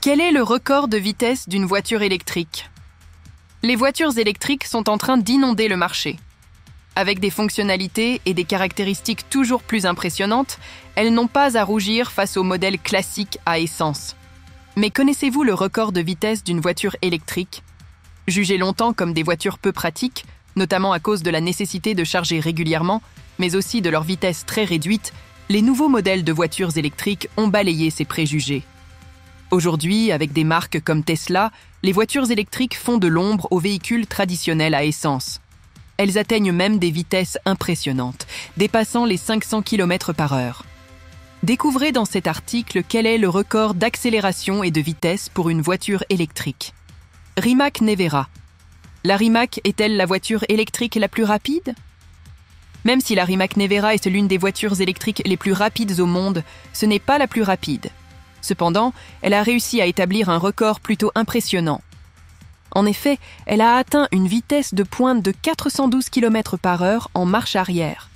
Quel est le record de vitesse d'une voiture électrique? Les voitures électriques sont en train d'inonder le marché. Avec des fonctionnalités et des caractéristiques toujours plus impressionnantes, elles n'ont pas à rougir face aux modèles classiques à essence. Mais connaissez-vous le record de vitesse d'une voiture électrique? Jugées longtemps comme des voitures peu pratiques, notamment à cause de la nécessité de charger régulièrement, mais aussi de leur vitesse très réduite, les nouveaux modèles de voitures électriques ont balayé ces préjugés. Aujourd'hui, avec des marques comme Tesla, les voitures électriques font de l'ombre aux véhicules traditionnels à essence. Elles atteignent même des vitesses impressionnantes, dépassant les 500 km/h. Découvrez dans cet article quel est le record d'accélération et de vitesse pour une voiture électrique. Rimac Nevera. La Rimac est-elle la voiture électrique la plus rapide? Même si la Rimac Nevera est l'une des voitures électriques les plus rapides au monde, ce n'est pas la plus rapide. Cependant, elle a réussi à établir un record plutôt impressionnant. En effet, elle a atteint une vitesse de pointe de 412 km/h en marche arrière.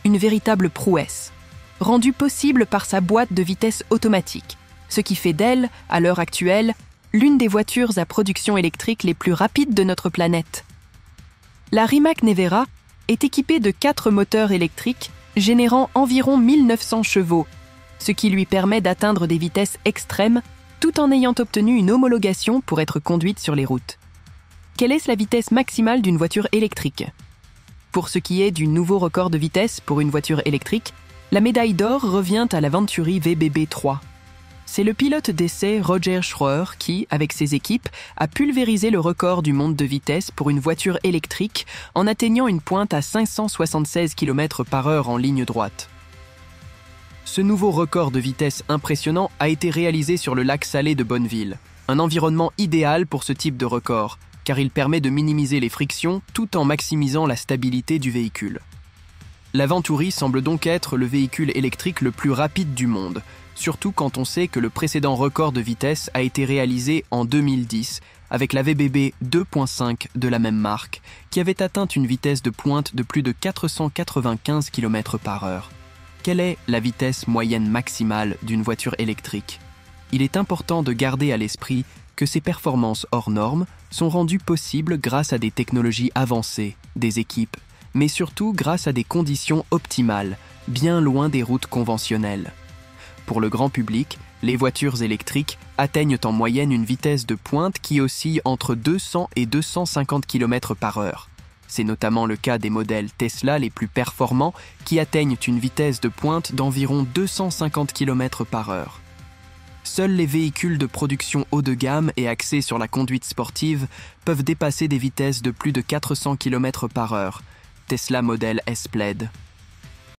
Une véritable prouesse, rendue possible par sa boîte de vitesse automatique, ce qui fait d'elle, à l'heure actuelle, l'une des voitures à production électrique les plus rapides de notre planète. La Rimac Nevera est équipée de 4 moteurs électriques générant environ 1900 chevaux, ce qui lui permet d'atteindre des vitesses extrêmes tout en ayant obtenu une homologation pour être conduite sur les routes. Quelle est la vitesse maximale d'une voiture électrique? Pour ce qui est du nouveau record de vitesse pour une voiture électrique, la médaille d'or revient à la Venturi VBB3. C'est le pilote d'essai Roger Schröer qui, avec ses équipes, a pulvérisé le record du monde de vitesse pour une voiture électrique en atteignant une pointe à 576 km/h en ligne droite. Ce nouveau record de vitesse impressionnant a été réalisé sur le lac salé de Bonneville, un environnement idéal pour ce type de record, car il permet de minimiser les frictions tout en maximisant la stabilité du véhicule. La Venturi semble donc être le véhicule électrique le plus rapide du monde, surtout quand on sait que le précédent record de vitesse a été réalisé en 2010 avec la VBB 2.5 de la même marque, qui avait atteint une vitesse de pointe de plus de 495 km/h. Quelle est la vitesse moyenne maximale d'une voiture électrique? Il est important de garder à l'esprit que ces performances hors normes sont rendues possibles grâce à des technologies avancées, des équipes, mais surtout grâce à des conditions optimales, bien loin des routes conventionnelles. Pour le grand public, les voitures électriques atteignent en moyenne une vitesse de pointe qui oscille entre 200 et 250 km/h. C'est notamment le cas des modèles Tesla les plus performants qui atteignent une vitesse de pointe d'environ 250 km/h. Seuls les véhicules de production haut de gamme et axés sur la conduite sportive peuvent dépasser des vitesses de plus de 400 km/h. Tesla modèle S-Plaid.